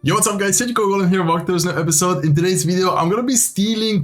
Yo, what's up guys, Goblin here, welcome to this new episode. In today's video, I'm gonna be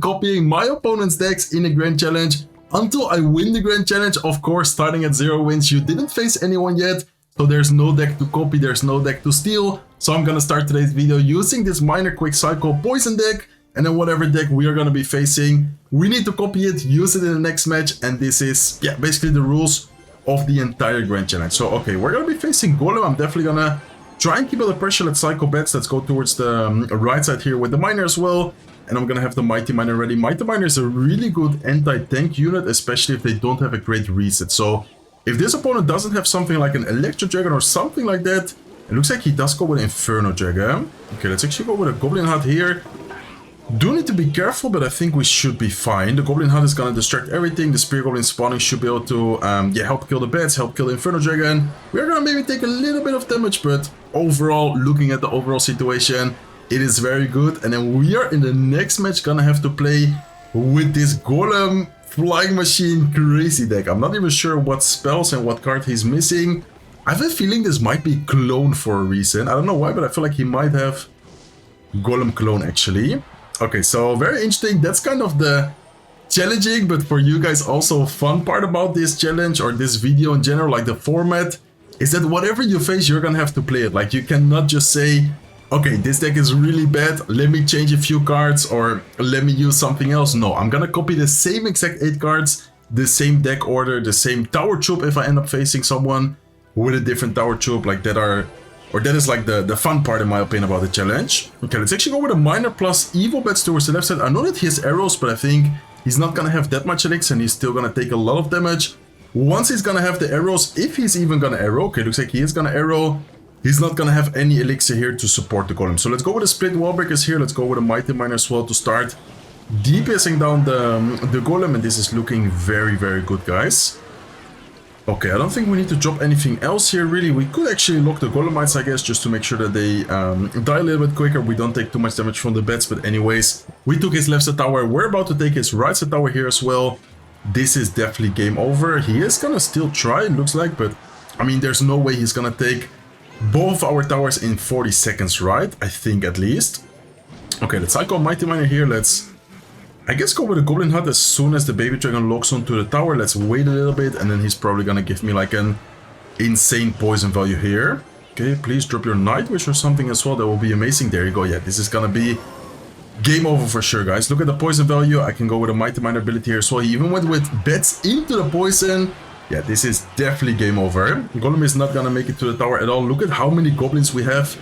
copying my opponent's decks in a Grand Challenge until I win the Grand Challenge. Of course, starting at 0 wins, you didn't face anyone yet, so there's no deck to copy, there's no deck to steal. So I'm gonna start today's video using this minor quick cycle poison deck, and then whatever deck we are gonna be facing, we need to copy it, use it in the next match, and this is, yeah, basically the rules of the entire Grand Challenge. So, okay, we're gonna be facing Golem. I'm definitely gonna try and keep all the pressure. Let's cycle bets. Let's go towards the right side here with the miner as well. And I'm gonna have the Mighty Miner ready. Mighty Miner is a really good anti-tank unit, especially if they don't have a great reset. So if this opponent doesn't have something like an Electro Dragon or something like that, it looks like he does go with Inferno Dragon. Okay, let's actually go with a Goblin Hut here. Do need to be careful, but I think we should be fine. The Goblin Hut is gonna distract everything. The Spear Goblin spawning should be able to help kill the bats, help kill the Inferno Dragon. We're gonna maybe take a little bit of damage, but overall, looking at the overall situation, it is very good. And then we are in the next match gonna have to play with this Golem Flying Machine crazy deck. I'm not even sure what spells and what card he's missing. I have a feeling this might be Clone for a reason. I don't know why, but I feel like he might have Golem Clone actually. Okay, so very interesting. That's kind of the challenging, but for you guys also fun part about this challenge or this video in general, like the format, is that whatever you face, you're gonna have to play it. Like you cannot just say, okay, this deck is really bad, let me change a few cards or let me use something else. No, I'm gonna copy the same exact 8 cards, the same deck order, the same tower troop if I end up facing someone with a different tower troop like that are... Or that is like the fun part in my opinion about the challenge. Okay, let's actually go with a miner plus evil bets towards the left side. I know that he has arrows, but I think he's not gonna have that much elixir and he's still gonna take a lot of damage. Once he's gonna have the arrows, if he's even gonna arrow, okay, looks like he is gonna arrow, he's not gonna have any elixir here to support the golem. So let's go with a split wall breakers here. Let's go with a mighty miner as well to start DPSing down the golem, and this is looking very, very good, guys. Okay, I don't think we need to drop anything else here, really. We could actually lock the Golemites, I guess, just to make sure that they die a little bit quicker. We don't take too much damage from the bats, but anyways, we took his left side tower. We're about to take his right side tower here as well. This is definitely game over. He is gonna still try, it looks like, but I mean, there's no way he's gonna take both our towers in 40 seconds, right? I think at least. Okay, let's cycle Mighty Miner here. Let's... I guess go with a Goblin Hut as soon as the Baby Dragon locks onto the tower. Let's wait a little bit and then he's probably gonna give me like an insane poison value here. Okay, please drop your Night Wish or something as well. That will be amazing. There you go. Yeah, this is gonna be game over for sure, guys. Look at the poison value. I can go with a Mighty Miner ability here as well. He even went with bets into the poison. Yeah, this is definitely game over. Golem is not gonna make it to the tower at all. Look at how many goblins we have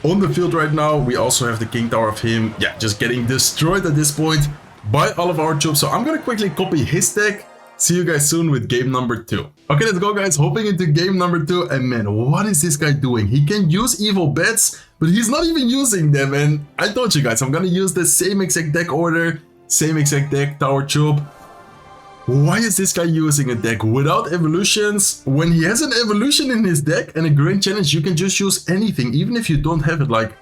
on the field right now. We also have the King Tower of him. Yeah, just getting destroyed at this point by all of our troops. So I'm gonna quickly copy his deck. See you guys soon with game number 2. Okay, let's go, guys. Hopping into game number 2. And man, what is this guy doing? He can use evil bets, but he's not even using them. And I told you guys, I'm gonna use the same exact deck order, same exact deck, tower troop. Why is this guy using a deck without evolutions? When he has an evolution in his deck and a grand challenge, you can just use anything, even if you don't have it. Like,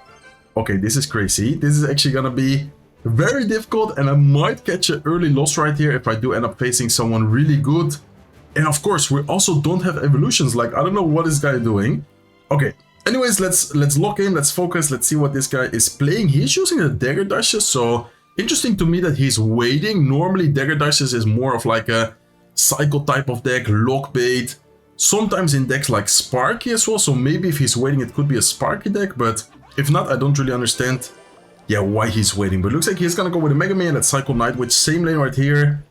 okay, this is crazy. This is actually gonna be very difficult, and I might catch an early loss right here if I do end up facing someone really good. And of course, we also don't have evolutions. Like, I don't know what this guy is doing. Okay, anyways, let's lock in, let's focus, let's see what this guy is playing. He's using the dagger dashes, so interesting to me that he's waiting. Normally, dagger dashes is more of like a cycle type of deck, lock bait. Sometimes in decks like Sparky as well, so maybe if he's waiting, it could be a Sparky deck, but if not, I don't really understand why he's waiting. But it looks like he's gonna go with a Mega Man. Let's cycle Night Witch, same lane right here.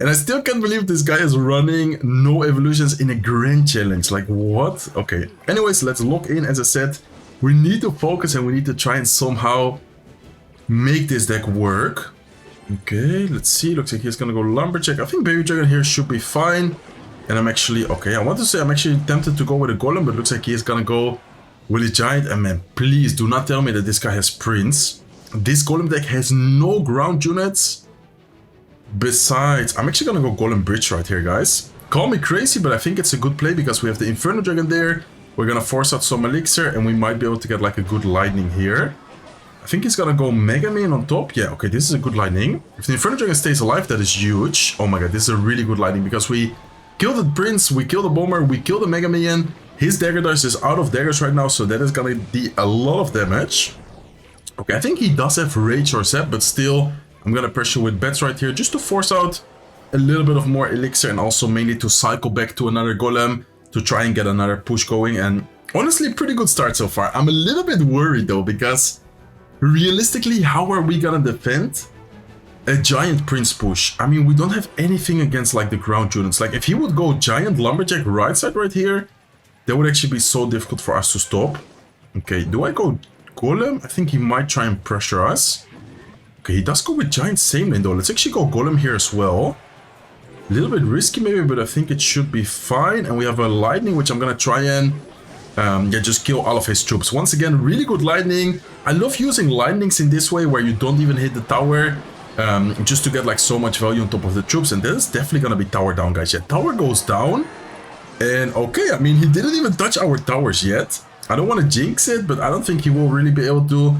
And I still can't believe this guy is running no evolutions in a grand challenge. Like, what? Okay, anyways, let's lock in. As I said, we need to focus and we need to try and somehow make this deck work. Okay, let's see. Looks like he's gonna go Lumberjack. I think Baby Dragon here should be fine. And I'm actually, okay, I want to say I'm actually tempted to go with a Golem, but looks like he's gonna go with a Giant. And man, please do not tell me that this guy has Prince. This Golem deck has no ground units. Besides, I'm actually gonna go Golem Bridge right here, guys. Call me crazy, but I think it's a good play because we have the Inferno Dragon there. We're gonna force out some Elixir and we might be able to get like a good Lightning here. I think he's gonna go Mega Man on top. Yeah, okay, this is a good Lightning. If the Inferno Dragon stays alive, that is huge. Oh my god, this is a really good Lightning because we kill the Prince, we kill the Bomber, we kill the Mega Man. His dagger dice is out of daggers right now, so that is gonna be a lot of damage. Okay, I think he does have Rage or Zap, but still, I'm gonna pressure with Bats right here just to force out a little bit of more Elixir and also mainly to cycle back to another Golem to try and get another push going. And honestly, pretty good start so far. I'm a little bit worried though, because realistically, how are we gonna defend a Giant Prince push? I mean, we don't have anything against like the ground units. Like if he would go Giant Lumberjack right side right here, that would actually be so difficult for us to stop. Okay, do I go Golem? I think he might try and pressure us. Okay, he does go with Giant same lane though. Let's actually go Golem here as well. A little bit risky maybe, but I think it should be fine. And we have a Lightning, which I'm gonna try and just kill all of his troops. Once again, really good Lightning. I love using Lightnings in this way where you don't even hit the tower, just to get like so much value on top of the troops. And that is definitely gonna be tower down, guys. Yeah, tower goes down. And okay, I mean, he didn't even touch our towers yet. I don't want to jinx it, but I don't think he will really be able to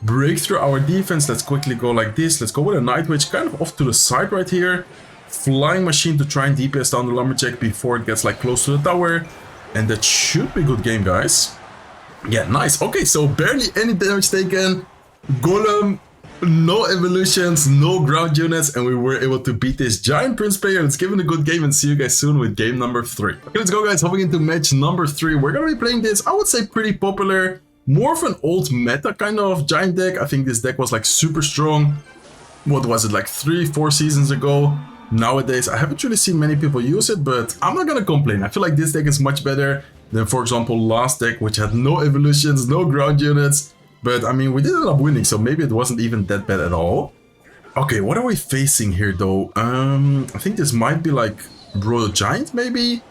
break through our defense. Let's quickly go like this. Let's go with a Night Witch kind of off to the side right here. Flying Machine to try and DPS down the Lumberjack before it gets like close to the tower. And that should be a good game, guys. Yeah, nice. Okay, so barely any damage taken. Golem, no evolutions, no ground units, and we were able to beat this Giant Prince player. Let's give it a good game and see you guys soon with game number 3. Okay, let's go, guys. Hopping into match number 3. We're gonna be playing this, I would say, pretty popular, more of an old meta kind of Giant deck. I think this deck was like super strong. What was it, like 3-4 seasons ago? Nowadays, I haven't really seen many people use it, but I'm not gonna complain. I feel like this deck is much better than, for example, last deck, which had no evolutions, no ground units. But, I mean, we did end up winning, so maybe it wasn't even that bad at all. Okay, what are we facing here, though? I think this might be, like, Royal Giant, maybe?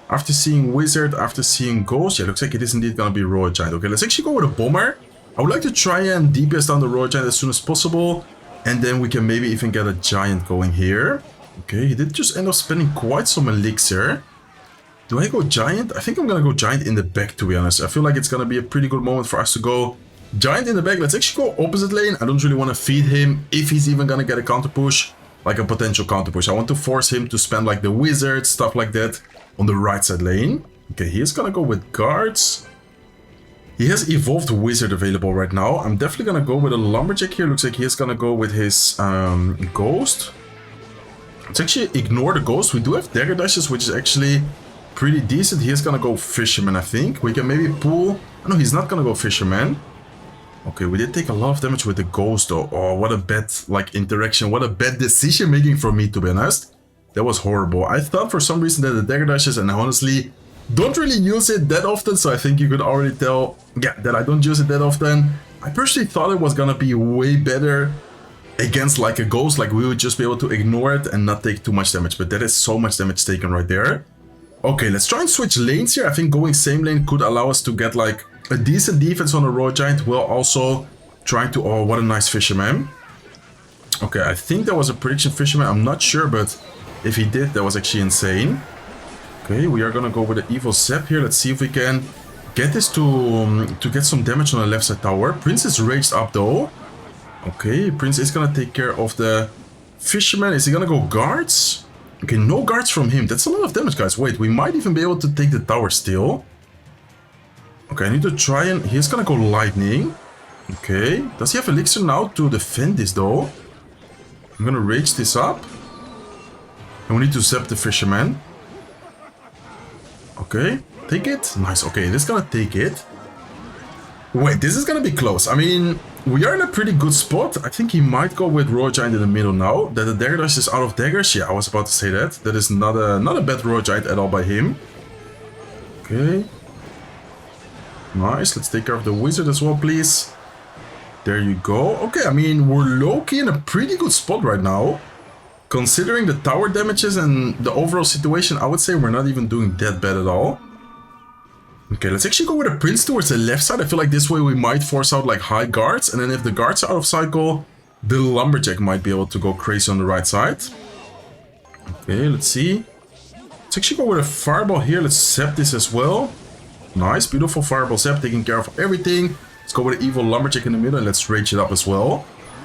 After seeing Wizard, after seeing Ghost. Yeah, looks like it is indeed gonna be Royal Giant. Okay, let's actually go with a Bomber. I would like to try and DPS down the Royal Giant as soon as possible. And then we can maybe even get a Giant going here. Okay, he did just end up spending quite some Elixir. Do I go Giant? I think I'm gonna go Giant in the back, to be honest. I feel like it's gonna be a pretty good moment for us to go Giant in the back. Let's actually go opposite lane. I don't really want to feed him if he's even gonna get a counter push, like a potential counter push. I want to force him to spend like the Wizard, stuff like that, on the right side lane. Okay, he is gonna go with guards. He has evolved Wizard available right now. I'm definitely gonna go with a Lumberjack here. Looks like he is gonna go with his Ghost. Let's actually ignore the Ghost. We do have Dagger Dashes, which is actually pretty decent. He is gonna go Fisherman, I think. We can maybe pull... Oh, no, he's not gonna go Fisherman. Okay, we did take a lot of damage with the Ghost, though. Oh, what a bad, like, interaction. What a bad decision-making from me, to be honest. That was horrible. I thought for some reason that the Dagger Dashes, and I honestly don't really use it that often, so I think you could already tell, yeah, that I don't use it that often. I personally thought it was gonna be way better against like a Ghost, like we would just be able to ignore it and not take too much damage, but that is so much damage taken right there. Okay, let's try and switch lanes here. I think going same lane could allow us to get like a decent defense on the Royal Giant while also trying to... Oh, what a nice Fisherman. Okay, I think that was a prediction Fisherman. I'm not sure, but if he did, that was actually insane. Okay, we are gonna go with the Evil Zap here. Let's see if we can get this to get some damage on the left side tower. Prince is raged up though. Okay, Prince is gonna take care of the Fisherman. Is he gonna go guards? Okay, no guards from him. That's a lot of damage, guys. Wait, we might even be able to take the tower still. Okay, I need to try and... He's gonna go Lightning. Okay, does he have Elixir now to defend this though? I'm gonna rage this up. And we need to zap the Fisherman. Okay, take it. Nice, okay, this is gonna take it. Wait, this is gonna be close. I mean... We are in a pretty good spot. I think he might go with Royal Giant in the middle now. That the Dagger Dash is out of daggers. Yeah, I was about to say that. That is not a bad Royal Giant at all by him. Okay. Nice. Let's take care of the Wizard as well, please. There you go. Okay, I mean, we're low-key in a pretty good spot right now. Considering the tower damages and the overall situation, I would say we're not even doing that bad at all. Okay, let's actually go with a Prince towards the left side. I feel like this way we might force out like high guards. And then if the guards are out of cycle, the Lumberjack might be able to go crazy on the right side. Okay, let's see. Let's actually go with a Fireball here. Let's zap this as well. Nice, beautiful Fireball zap, taking care of everything. Let's go with an evil Lumberjack in the middle and let's rage it up as well.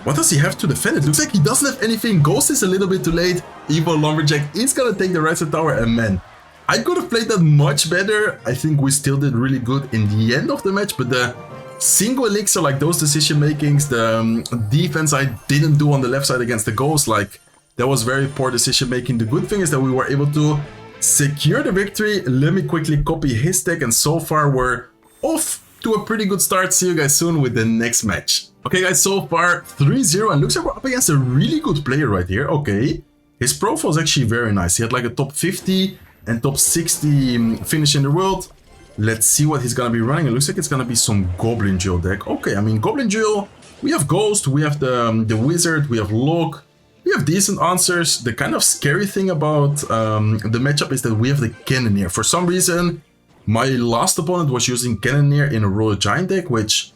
What does he have to defend? It looks like he doesn't have anything. Ghost is a little bit too late. Evil Lumberjack is gonna take the right side tower, and man, I could have played that much better. I think we still did really good in the end of the match, but the single elixir, like those decision makings, the defense I didn't do on the left side against the ghost, like that was very poor decision making. The good thing is that we were able to secure the victory. Let me quickly copy his deck, and so far we're off to a pretty good start. See you guys soon with the next match. Okay guys, so far 3-0, and looks like we're up against a really good player right here. Okay, his profile is actually very nice. He had like a top 50 and top 60 finish in the world. Let's see what he's gonna be running. It looks like it's gonna be some Goblin Duel deck. Okay, I mean Goblin Duel, we have Ghost, we have the Wizard, we have Locke, we have decent answers. The kind of scary thing about the matchup is that we have the Cannoneer. For some reason, my last opponent was using Cannoneer in a Royal Giant deck, which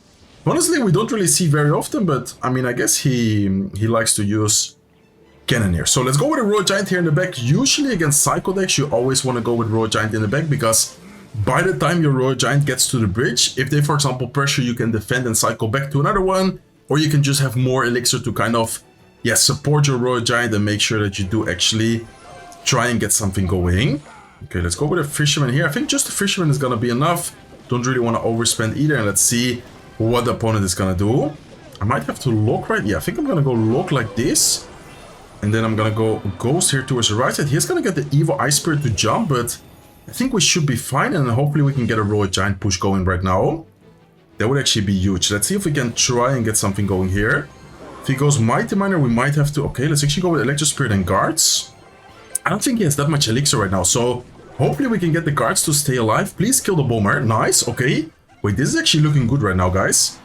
honestly we don't really see very often, but I mean I guess he likes to use Cannoneer. So let's go with a Royal Giant here in the back. Usually against Psycho decks, you always want to go with Royal Giant in the back, because by the time your Royal Giant gets to the bridge, if they, for example, pressure, you can defend and cycle back to another one, or you can just have more elixir to kind of, yeah, support your Royal Giant and make sure that you do actually try and get something going. Okay, let's go with a Fisherman here. I think just a Fisherman is going to be enough. Don't really want to overspend either, and let's see what the opponent is going to do. I might have to lock, right? Yeah, I think I'm going to go lock like this. And then I'm going to go Ghost here towards the right side. He's going to get the Evil Ice Spirit to jump, but I think we should be fine, and hopefully we can get a Royal Giant push going right now. That would actually be huge. Let's see if we can try and get something going here. If he goes Mighty Miner, we might have to... Okay, let's actually go with Electro Spirit and Guards. I don't think he has that much elixir right now, so hopefully we can get the Guards to stay alive. Please kill the Bomber. Nice, okay. Wait, this is actually looking good right now, guys.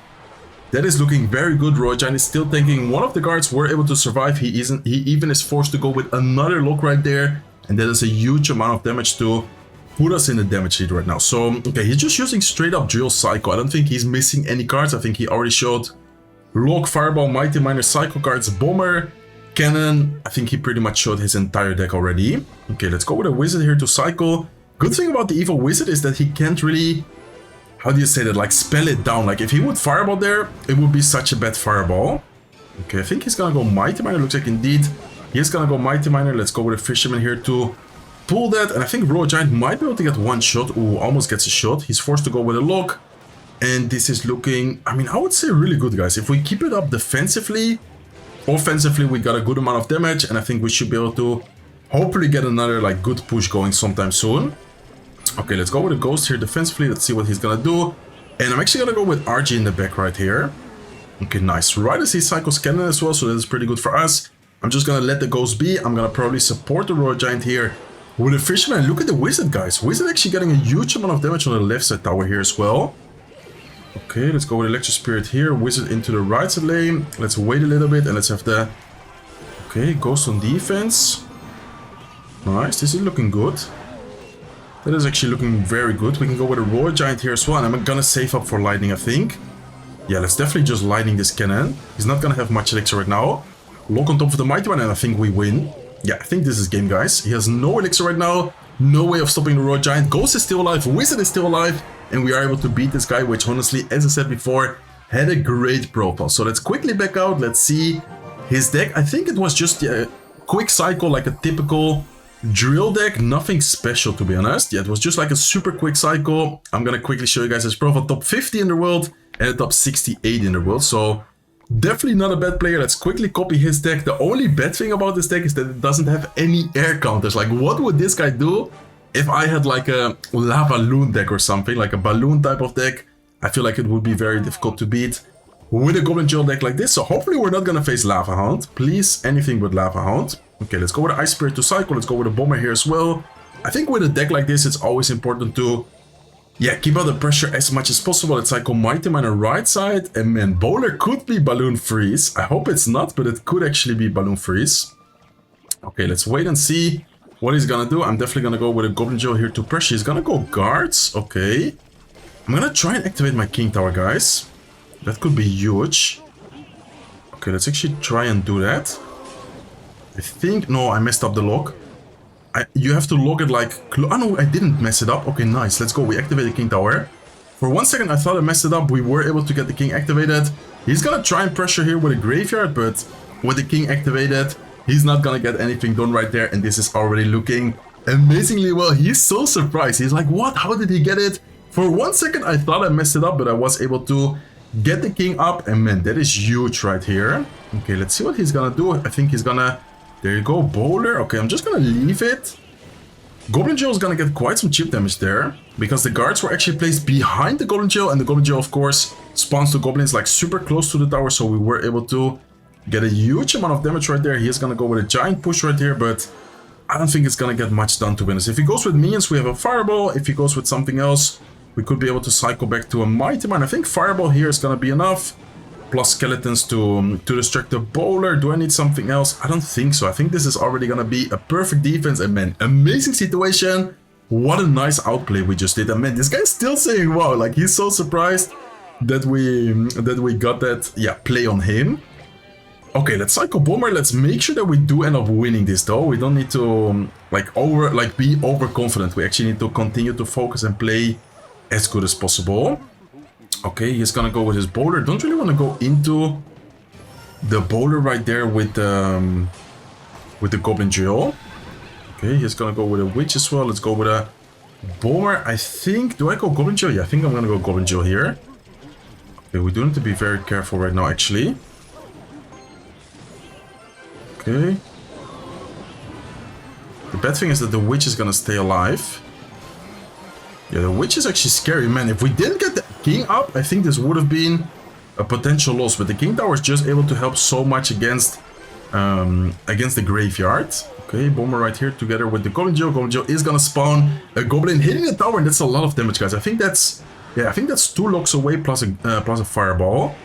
That is looking very good. Royal Giant is still tanking. One of the Guards were able to survive. He even is forced to go with another lock right there, and that is a huge amount of damage to put us in the damage lead right now. So, okay, he's just using straight up Drill Psycho. I don't think he's missing any cards. I think he already showed Lock, Fireball, Mighty Miner, Psycho cards, Bomber, Cannon. I think he pretty much showed his entire deck already. Okay, let's go with a Wizard here to cycle. Good thing about the Evil Wizard is that he can't really, how do you say that, like spell it down. Like if he would Fireball there, it would be such a bad Fireball. Okay, I think he's gonna go Mighty Miner. Looks like indeed he's gonna go Mighty Miner. Let's go with a Fisherman here to pull that, and I think Royal Giant might be able to get one shot. Ooh, almost gets a shot. He's forced to go with a lock, and this is looking, I mean, I would say really good, guys. If we keep it up defensively, offensively we got a good amount of damage, and I think we should be able to hopefully get another like good push going sometime soon. Okay, let's go with a Ghost here defensively. Let's see what he's gonna do, and I'm actually gonna go with RG in the back right here. Okay, nice. Right as he cycles Cannon as well, so that is pretty good for us. I'm just gonna let the Ghost be. I'm gonna probably support the Royal Giant here with a Fisherman. Look at the Wizard, guys. Wizard actually getting a huge amount of damage on the left side tower here as well. Okay, let's go with Electro Spirit here. Wizard into the right side lane. Let's wait a little bit and let's have the... Okay, Ghost on defense. Nice, this is looking good. That is actually looking very good. We can go with a Royal Giant here as well, and I'm gonna save up for Lightning, I think. Yeah, let's definitely just Lightning this Cannon. He's not gonna have much elixir right now. Lock on top of the Mighty One, and I think we win. Yeah, I think this is game, guys. He has no elixir right now. No way of stopping the Royal Giant. Ghost is still alive. Wizard is still alive. And we are able to beat this guy, which honestly, as I said before, had a great profile. So let's quickly back out. Let's see his deck. I think it was just a quick cycle, like a typical drill deck. Nothing special, to be honest. Yeah, it was just like a super quick cycle. I'm going to quickly show you guys his profile. Top 50 in the world and a top 68 in the world. So definitely not a bad player. Let's quickly copy his deck. The only bad thing about this deck is that it doesn't have any air counters. Like, what would this guy do if I had like a lava loon deck or something, like a balloon type of deck? I feel like it would be very difficult to beat with a Goblin Duel deck like this. So hopefully we're not gonna face Lava Hound. Please, anything but Lava Hound. Okay, let's go with Ice Spirit to cycle. Let's go with a Bomber here as well. I think with a deck like this, it's always important to, yeah, keep out the pressure as much as possible. Let's cycle Mighty Miner right side, and man, Bowler could be Balloon Freeze. I hope it's not, but it could actually be Balloon Freeze. Okay, let's wait and see what he's gonna do. I'm definitely gonna go with a Goblin Duel here to pressure. He's gonna go Guards. Okay, I'm gonna try and activate my King Tower, guys. That could be huge. Okay, let's actually try and do that. I think, no, I messed up the lock. You have to lock it like... Oh no, I didn't mess it up. Okay, nice. Let's go. We activated King Tower. For 1 second, I thought I messed it up. We were able to get the King activated. He's gonna try and pressure here with a Graveyard, but with the King activated, he's not gonna get anything done right there. And this is already looking amazingly well. He's so surprised. He's like, what? How did he get it? For 1 second, I thought I messed it up, but I was able to get the king up. And man, that is huge right here. Okay, let's see what he's gonna do. I think he's gonna... There you go, bowler. Okay, I'm just gonna leave it. Goblin Jail is gonna get quite some chip damage there, because the guards were actually placed behind the Goblin Jail, and the Goblin Jail, of course, spawns the goblins like super close to the tower, so we were able to get a huge amount of damage right there. He's gonna go with a giant push right here, but I don't think it's gonna get much done, to be honest. If he goes with minions, we have a fireball. If he goes with something else, we could be able to cycle back to a mighty mine. I think fireball here is gonna be enough. Plus skeletons to distract the bowler. Do I need something else? I don't think so. I think this is already gonna be a perfect defense. And man, amazing situation. What a nice outplay we just did. And man, this guy's still saying wow. Like, he's so surprised that we got that, yeah, play on him. Okay, let's cycle bomber. Let's make sure that we do end up winning this though. We don't need to be overconfident. We actually need to continue to focus and play as good as possible. Okay, he's gonna go with his bowler. Don't really want to go into the bowler right there with the Goblin Drill. Okay, he's gonna go with a witch as well. Let's go with a bomber. I think, do I go Goblin Drill? Yeah, I think I'm gonna go Goblin Drill here. Okay, we do need to be very careful right now, actually. Okay. The bad thing is that the witch is gonna stay alive. Yeah, the witch is actually scary, man. If we didn't get the king up, I think this would have been a potential loss. But the king tower is just able to help so much against the graveyard. Okay, bomber right here together with the Goblin Joe. Goblin Joe is gonna spawn a goblin hitting the tower, and that's a lot of damage, guys. I think that's 2 locks away plus a fireball.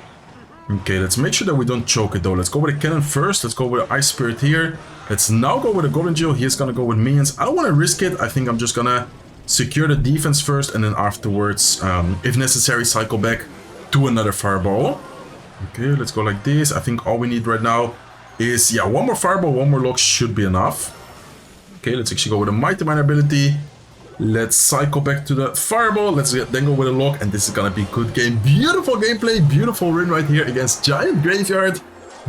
Okay, let's make sure that we don't choke it though. Let's go with a cannon first. Let's go with an ice spirit here. Let's now go with a Goblin Joe. He's gonna go with minions. I don't want to risk it. I think I'm just gonna secure the defense first, and then afterwards, if necessary, cycle back to another fireball. Okay, let's go like this. I think all we need right now is, yeah, 1 more fireball, 1 more lock should be enough. Okay, let's actually go with a Mighty Mine ability. Let's cycle back to the fireball. Let's then go with a lock, and this is gonna be a good game. Beautiful gameplay, beautiful win right here against Giant Graveyard.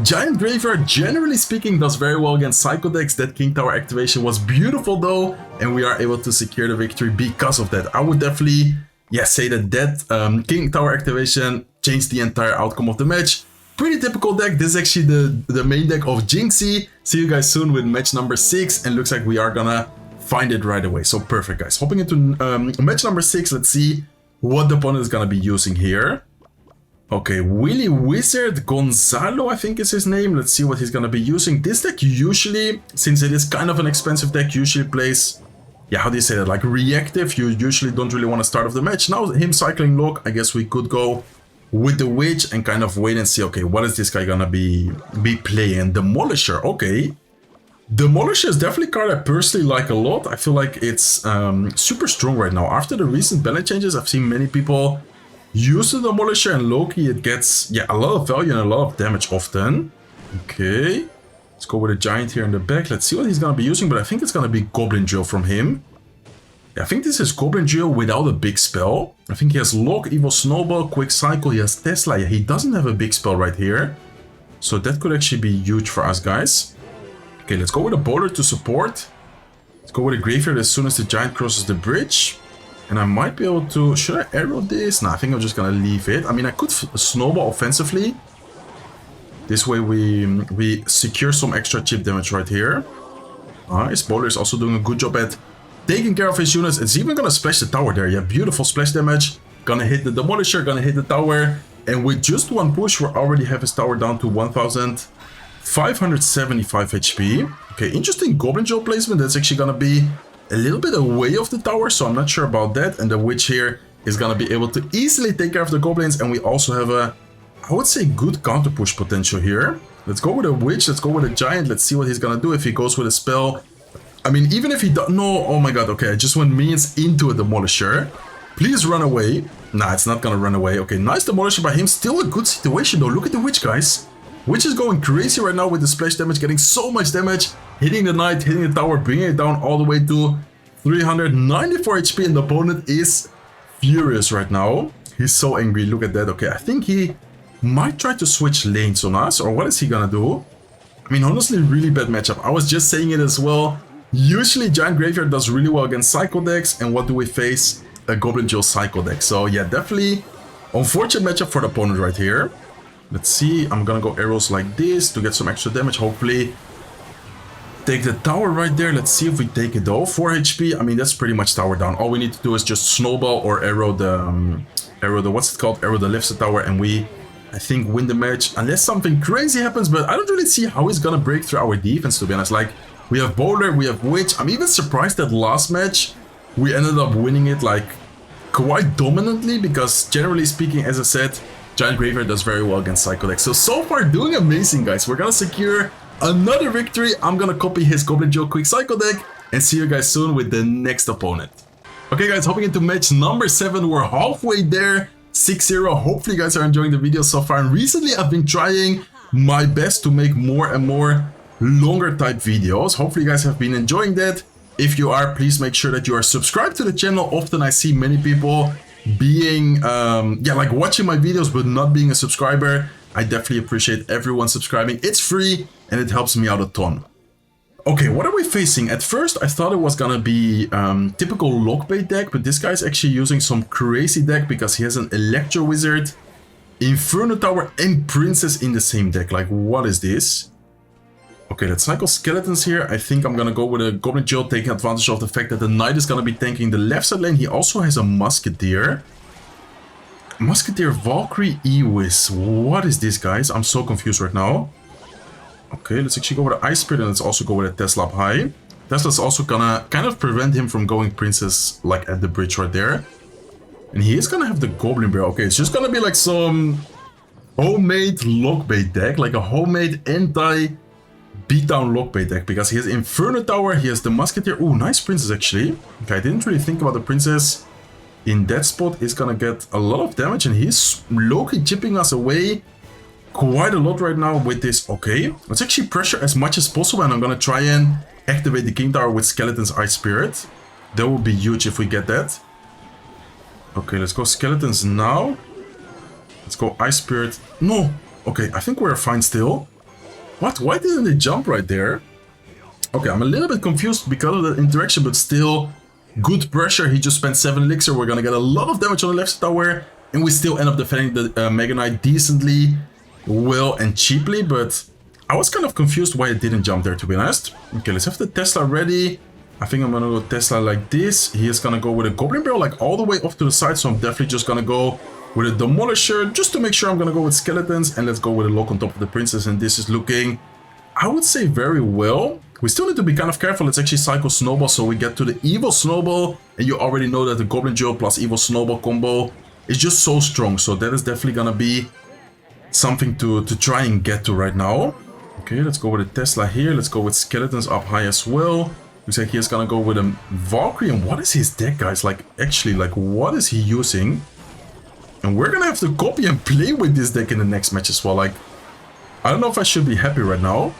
Giant Graveyard, generally speaking, does very well against Psycho decks. That King Tower activation was beautiful though, and we are able to secure the victory because of that. I would definitely, yeah, say that King Tower activation changed the entire outcome of the match. Pretty typical deck. This is actually the main deck of Jinxie. See you guys soon with match number 6, and looks like we are gonna find it right away. So perfect, guys. Hopping into match number 6, let's see what the opponent is gonna be using here. Okay, Willy Wizard Gonzalo, I think is his name. Let's see what he's gonna be using. This deck usually, since it is kind of an expensive deck, usually plays, yeah, how do you say that? Like reactive. You usually don't really want to start off the match. Now him cycling lock, I guess we could go with the witch and kind of wait and see, okay, what is this guy gonna be playing? Demolisher, okay. Demolisher is definitely a card I personally like a lot. I feel like it's super strong right now. After the recent balance changes, I've seen many people use the Demolisher, and low-key it gets, yeah, a lot of value and a lot of damage often. Okay, let's go with a giant here in the back. Let's see what he's gonna be using, but I think it's gonna be Goblin Drill from him. Yeah, I think this is Goblin Drill without a big spell. I think he has Lock, Evil Snowball, Quick Cycle, he has Tesla. Yeah, he doesn't have a big spell right here. So that could actually be huge for us, guys. Okay, let's go with a bowler to support. Let's go with a graveyard as soon as the giant crosses the bridge. And I might be able to... Should I arrow this? No, I think I'm just gonna leave it. I mean, I could snowball offensively. This way we secure some extra chip damage right here. Nice. Bowler is also doing a good job at taking care of his units. It's even gonna splash the tower there. Yeah, beautiful splash damage. Gonna hit the Demolisher, gonna hit the tower. And with just 1 push, we already have his tower down to 1,575 HP. Okay, interesting Goblin Joe placement. That's actually gonna be a little bit away of the tower, so I'm not sure about that. And the witch here is gonna be able to easily take care of the goblins, and we also have a, I would say, good counter push potential here. Let's go with a witch, let's go with a giant. Let's see what he's gonna do if he goes with a spell. I mean, even if he doesn't, no, oh my god, okay, I just went minions into a Demolisher. Please run away. Nah, it's not gonna run away. Okay, nice Demolisher by him. Still a good situation though. Look at the witch, guys. Witch is going crazy right now with the splash damage, getting so much damage, hitting the knight, hitting the tower, bringing it down all the way to 394 HP, and the opponent is furious right now. He's so angry. Look at that. Okay, I think he might try to switch lanes on us, or what is he gonna do? I mean, honestly, really bad matchup. I was just saying it as well. Usually, Giant Graveyard does really well against Psycho decks, and what do we face? a Goblin Jill Cycle deck. So yeah, definitely unfortunate matchup for the opponent right here. Let's see, I'm gonna go arrows like this to get some extra damage, hopefully. Take the tower right there. Let's see if we take it though. 4 HP. I mean, that's pretty much tower down. All we need to do is just snowball or arrow the what's it called? Arrow the left tower, and we, I think, win the match. Unless something crazy happens, but I don't really see how he's gonna break through our defense, to be honest. Like, we have Bowler, we have Witch. I'm even surprised that last match we ended up winning it like quite dominantly, because generally speaking, as I said, Giant Graveyard does very well against Psycho decks. So far doing amazing, guys. We're gonna secure another victory. I'm gonna copy his Goblin Jill Quick Psycho deck and see you guys soon with the next opponent. Okay guys, hopping into match number 7. We're halfway there, 6-0. Hopefully you guys are enjoying the video so far. And recently I've been trying my best to make more and more longer type videos. Hopefully you guys have been enjoying that. If you are, please make sure that you are subscribed to the channel. Often I see many people being like watching my videos but not being a subscriber. I definitely appreciate everyone subscribing. It's free and it helps me out a ton. Okay, what are we facing? At first I thought it was gonna be typical Lockbait deck, but this guy's actually using some crazy deck because he has an Electro Wizard, Inferno Tower and Princess in the same deck. Like, what is this? Okay, let's cycle Skeletons here. I think I'm gonna go with a Goblin Jill, taking advantage of the fact that the Knight is gonna be tanking the left side lane. He also has a Musketeer. Musketeer, Valkyrie, Ewis. What is this, guys? I'm so confused right now. Okay, let's actually go with an Ice Spirit and let's also go with a Tesla up high. Tesla's also gonna kind of prevent him from going Princess like at the bridge right there. And he is gonna have the Goblin Bear. Okay, it's just gonna be like some homemade Lockbait deck, like a homemade anti-beatdown Lockbait deck, because he has Inferno Tower, he has the Musketeer. Ooh, nice Princess actually. Okay, I didn't really think about the Princess. In that spot is gonna get a lot of damage, and he's low-key chipping us away quite a lot right now with this. Okay, let's actually pressure as much as possible, and I'm gonna try and activate the King Tower with Skeleton's Ice Spirit. That would be huge if we get that. Okay, let's go Skeletons now. Let's go Ice Spirit. No! Okay, I think we're fine still. What? Why didn't they jump right there? Okay, I'm a little bit confused because of the interaction, but still good pressure. He just spent 7 elixir. We're gonna get a lot of damage on the left tower, and we still end up defending the Mega Knight decently well and cheaply, but I was kind of confused why it didn't jump there, to be honest. Okay, let's have the Tesla ready. I think I'm gonna go Tesla like this. He is gonna go with a Goblin Barrel like all the way off to the side, so I'm definitely just gonna go with a Demolisher just to make sure. I'm gonna go with Skeletons, and let's go with a lock on top of the Princess, and this is looking, I would say, very well. We still need to be kind of careful. Let's actually cycle Snowball so we get to the Evil Snowball, and you already know that the Goblin Jill plus Evil Snowball combo is just so strong, so that is definitely gonna be something to try and get to right now. Okay, let's go with a Tesla here. Let's go with Skeletons up high as well. Looks like he's gonna go with a Valkyrie. And what is his deck, guys? Like, actually, like, what is he using? And we're gonna have to copy and play with this deck in the next match as well. Like, I don't know if I should be happy right now.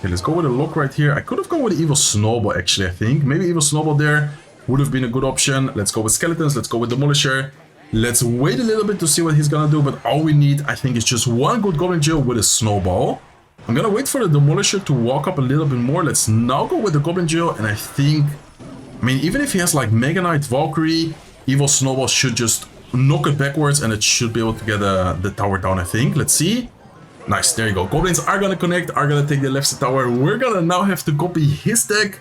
Okay, let's go with a lock right here. I could have gone with the Evil Snowball, actually, I think. Maybe Evil Snowball there would have been a good option. Let's go with Skeletons. Let's go with Demolisher. Let's wait a little bit to see what he's gonna do, but all we need, I think, is just one good Goblin Jill with a Snowball. I'm gonna wait for the Demolisher to walk up a little bit more. Let's now go with the Goblin Jill, and I think, I mean, even if he has like Mega Knight, Valkyrie, Evil Snowball should just knock it backwards, and it should be able to get the tower down, I think. Let's see. Nice, there you go. Goblins are gonna connect, are gonna take the left side tower. We're gonna now have to copy his deck.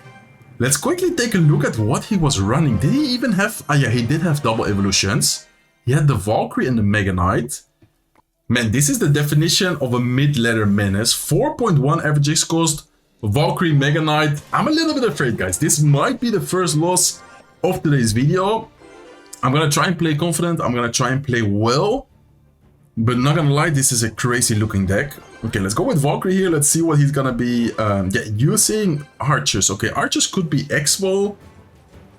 Let's quickly take a look at what he was running. Did he even have... Ah yeah, he did have double evolutions. He had the Valkyrie and the Mega Knight. Man, this is the definition of a mid-ladder menace. 4.1 average X cost, Valkyrie, Mega Knight. I'm a little bit afraid, guys. This might be the first loss of today's video. I'm gonna try and play confident. I'm gonna try and play well. But not gonna lie, this is a crazy looking deck. Okay, let's go with Valkyrie here. Let's see what he's gonna be using. Archers. Okay, Archers could be X-Bow.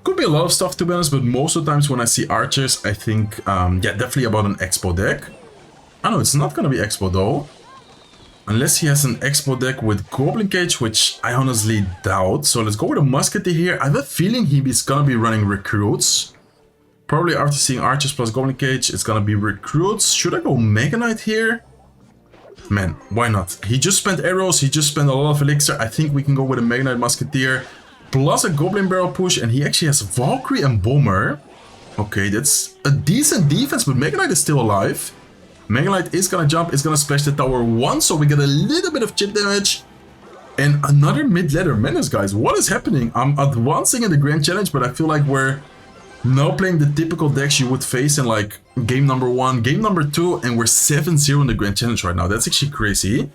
Could be a lot of stuff, to be honest, but most of the times when I see Archers, I think, definitely about an X-Bow deck. I know it's not gonna be X-Bow though. Unless he has an X-Bow deck with Goblin Cage, which I honestly doubt. So let's go with a Musketeer here. I have a feeling he's gonna be running Recruits. Probably after seeing Archers plus Goblin Cage, it's gonna be Recruits. Should I go Mega Knight here? Man, why not? He just spent arrows, he just spent a lot of elixir. I think we can go with a Mega Knight Musketeer plus a Goblin Barrel push, and he actually has Valkyrie and Bomber. Okay, that's a decent defense, but Mega Knight is still alive. Mega Knight is gonna jump, is gonna splash the tower once, so we get a little bit of chip damage. And another mid-ladder menace, guys. What is happening? I'm advancing in the Grand Challenge, but I feel like we're now playing the typical decks you would face in like game number 1, game number 2, and we're 7-0 in the Grand Challenge right now. That's actually crazy.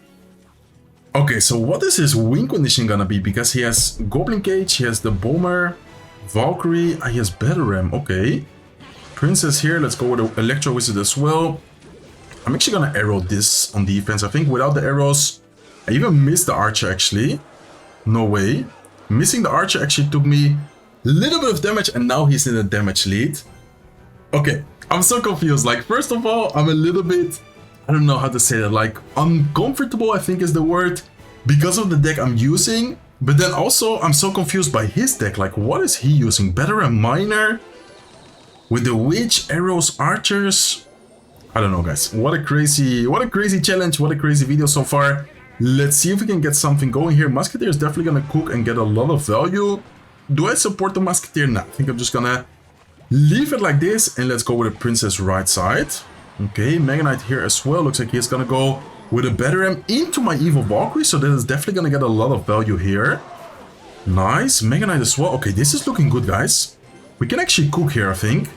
Okay, so what is his win condition gonna be? Because he has Goblin Cage, he has the Bomber, Valkyrie, he has Battle Ram. Okay. Princess here, let's go with the Electro Wizard as well. I'm actually gonna arrow this on defense. I think without the arrows, I even missed the Archer actually. No way. Missing the Archer actually took me a little bit of damage, and now he's in a damage lead. Okay, I'm so confused. Like, first of all, I'm a little bit, I don't know how to say that, like uncomfortable, I think is the word, because of the deck I'm using. But then also I'm so confused by his deck. Like, what is he using? Better and Miner with the Witch, Arrows, Archers. I don't know, guys. What a crazy challenge, what a crazy video so far. Let's see if we can get something going here. Musketeer is definitely gonna cook and get a lot of value. Do I support the Musketeer? No, I think I'm just gonna leave it like this, and let's go with a Princess right side. Okay, Mega Knight here as well. Looks like he's gonna go with a Battle Ram into my Evil Valkyrie, so that is definitely gonna get a lot of value here. Nice, Mega Knight as well. Okay, this is looking good, guys. We can actually cook here, I think.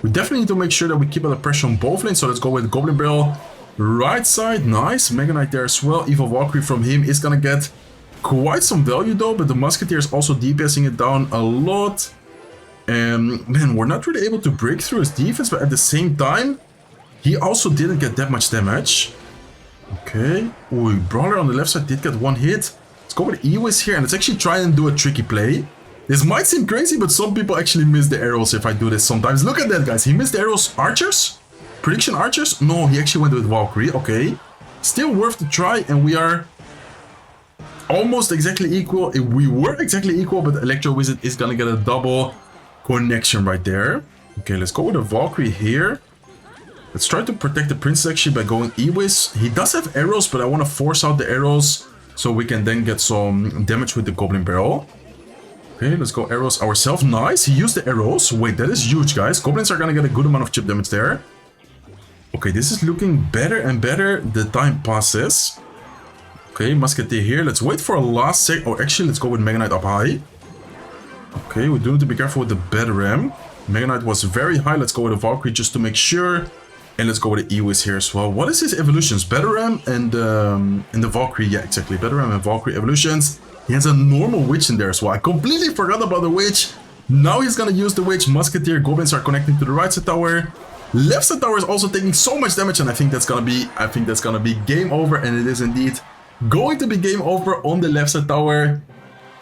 We definitely need to make sure that we keep the pressure on both lanes, so let's go with Goblin Barrel right side. Nice, Mega Knight there as well. Evil Valkyrie from him is gonna get quite some value though, but the Musketeer is also DPSing it down a lot. And man, we're not really able to break through his defense, but at the same time, he also didn't get that much damage. Okay. Ooh, Brawler on the left side did get one hit. Let's go with Ewis here, and let's actually try and do a tricky play. This might seem crazy, but some people actually miss the arrows if I do this sometimes. Look at that, guys. He missed the arrows. Archers? Prediction Archers? No, he actually went with Valkyrie. Okay. Still worth the try, and we are almost exactly equal. We were exactly equal, but Electro Wizard is gonna get a double connection right there. Okay, let's go with a Valkyrie here. Let's try to protect the Princess actually by going Ewis. He does have arrows, but I want to force out the arrows so we can then get some damage with the Goblin Barrel. Okay, let's go arrows ourselves. Nice, he used the arrows. Wait, that is huge, guys. Goblins are gonna get a good amount of chip damage there. Okay, this is looking better and better the time passes. Okay, Musketeer here. Let's wait for a last sec. Oh, actually, let's go with Mega Knight up high. Okay, we do need to be careful with the Battle Ram. Mega Knight was very high. Let's go with a Valkyrie just to make sure. And let's go with the Ewis here as well. What is his evolutions? Battle Ram and the Valkyrie. Yeah, exactly. Battle Ram and Valkyrie evolutions. He has a normal Witch in there as well. I completely forgot about the Witch. Now he's gonna use the Witch. Musketeer, Goblins are connecting to the right side tower. Left side tower is also taking so much damage, and I think that's gonna be game over, and it is indeed going to be game over on the left side tower.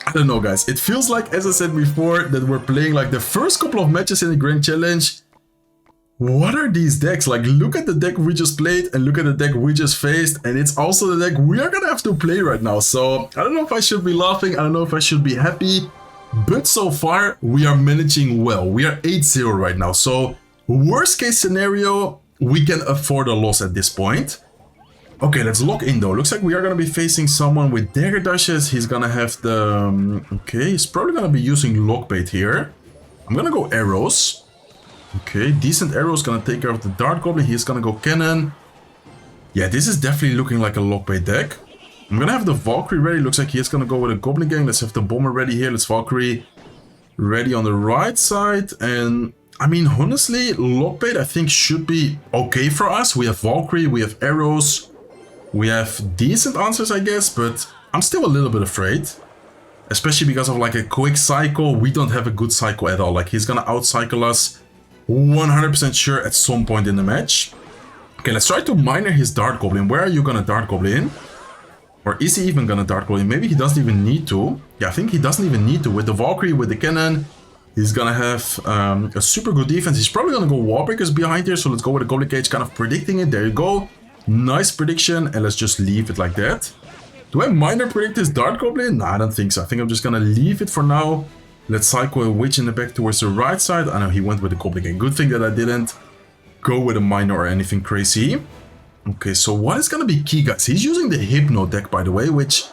I don't know, guys. It feels like, as I said before, that we're playing like the first couple of matches in the Grand Challenge. What are these decks? Like, look at the deck we just played and look at the deck we just faced, and it's also the deck we are gonna have to play right now. So I don't know if I should be laughing, I don't know if I should be happy, but so far we are managing well. We are 8-0 right now, so worst case scenario, we can afford a loss at this point. Okay, let's lock in though. Looks like we are gonna be facing someone with dagger dashes. He's gonna have the okay, he's probably gonna be using lockbait here. I'm gonna go arrows. Okay, decent arrows, gonna take care of the Dart Goblin. He's gonna go Cannon. Yeah, this is definitely looking like a lockbait deck. I'm gonna have the Valkyrie ready. Looks like he's gonna go with a Goblin Gang. Let's have the Bomber ready here. Let's Valkyrie ready on the right side. And I mean, honestly, lockbait I think should be okay for us. We have Valkyrie, we have arrows. We have decent answers, I guess, but I'm still a little bit afraid. Especially because of like a quick cycle. We don't have a good cycle at all. Like, he's gonna outcycle us 100% sure at some point in the match. Okay, let's try to miner his Dart Goblin. Where are you gonna Dart Goblin? Or is he even gonna Dart Goblin? Maybe he doesn't even need to. Yeah, I think he doesn't even need to. With the Valkyrie, with the Cannon, he's gonna have a super good defense. He's probably gonna go Wall Breakers behind here. So let's go with the Goblin Cage, kind of predicting it. There you go. Nice prediction. And let's just leave it like that. Do I miner predict his Dart Goblin? No, I don't think so. I think I'm just gonna leave it for now. Let's cycle a Witch in the back towards the right side. I know he went with the Goblin Gang. Good thing that I didn't go with a miner or anything crazy. Okay, so what is gonna be key, guys? He's using the Hypno deck, by the way, which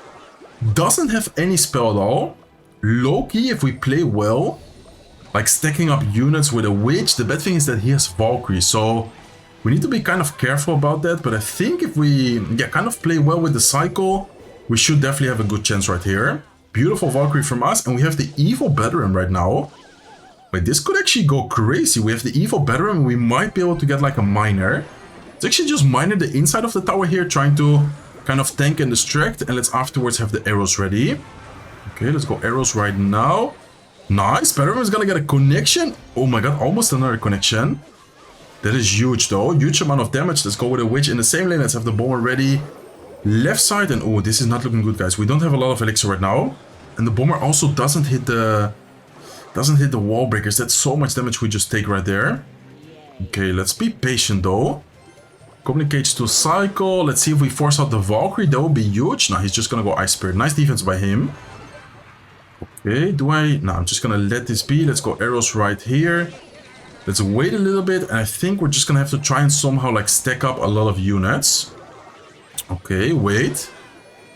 doesn't have any spell at all. Low key, if we play well, like stacking up units with a witch. The bad thing is that he has Valkyrie, so we need to be kind of careful about that. But I think if we kind of play well with the cycle, we should definitely have a good chance right here. Beautiful Valkyrie from us, and we have the evil Veteran right now. Wait, this could actually go crazy. We have the evil Veteran, we might be able to get like a miner. Let's actually just miner the inside of the tower here, trying to kind of tank and distract, and let's afterwards have the arrows ready. Okay, let's go arrows right now. Nice, Veteran is gonna get a connection. Oh my god, almost another connection. That is huge though, huge amount of damage. Let's go with a witch in the same lane. Let's have the bomber ready. Left side, and oh, this is not looking good, guys. We don't have a lot of elixir right now. And the bomber also doesn't hit the wall breakers. That's so much damage we just take right there. Okay, let's be patient though. Goblin Cage to cycle. Let's see if we force out the Valkyrie. That would be huge. No, he's just gonna go Ice Spirit. Nice defense by him. Okay, do I... No, I'm just gonna let this be. Let's go arrows right here. Let's wait a little bit. And I think we're just gonna have to try and somehow like stack up a lot of units. Okay, wait.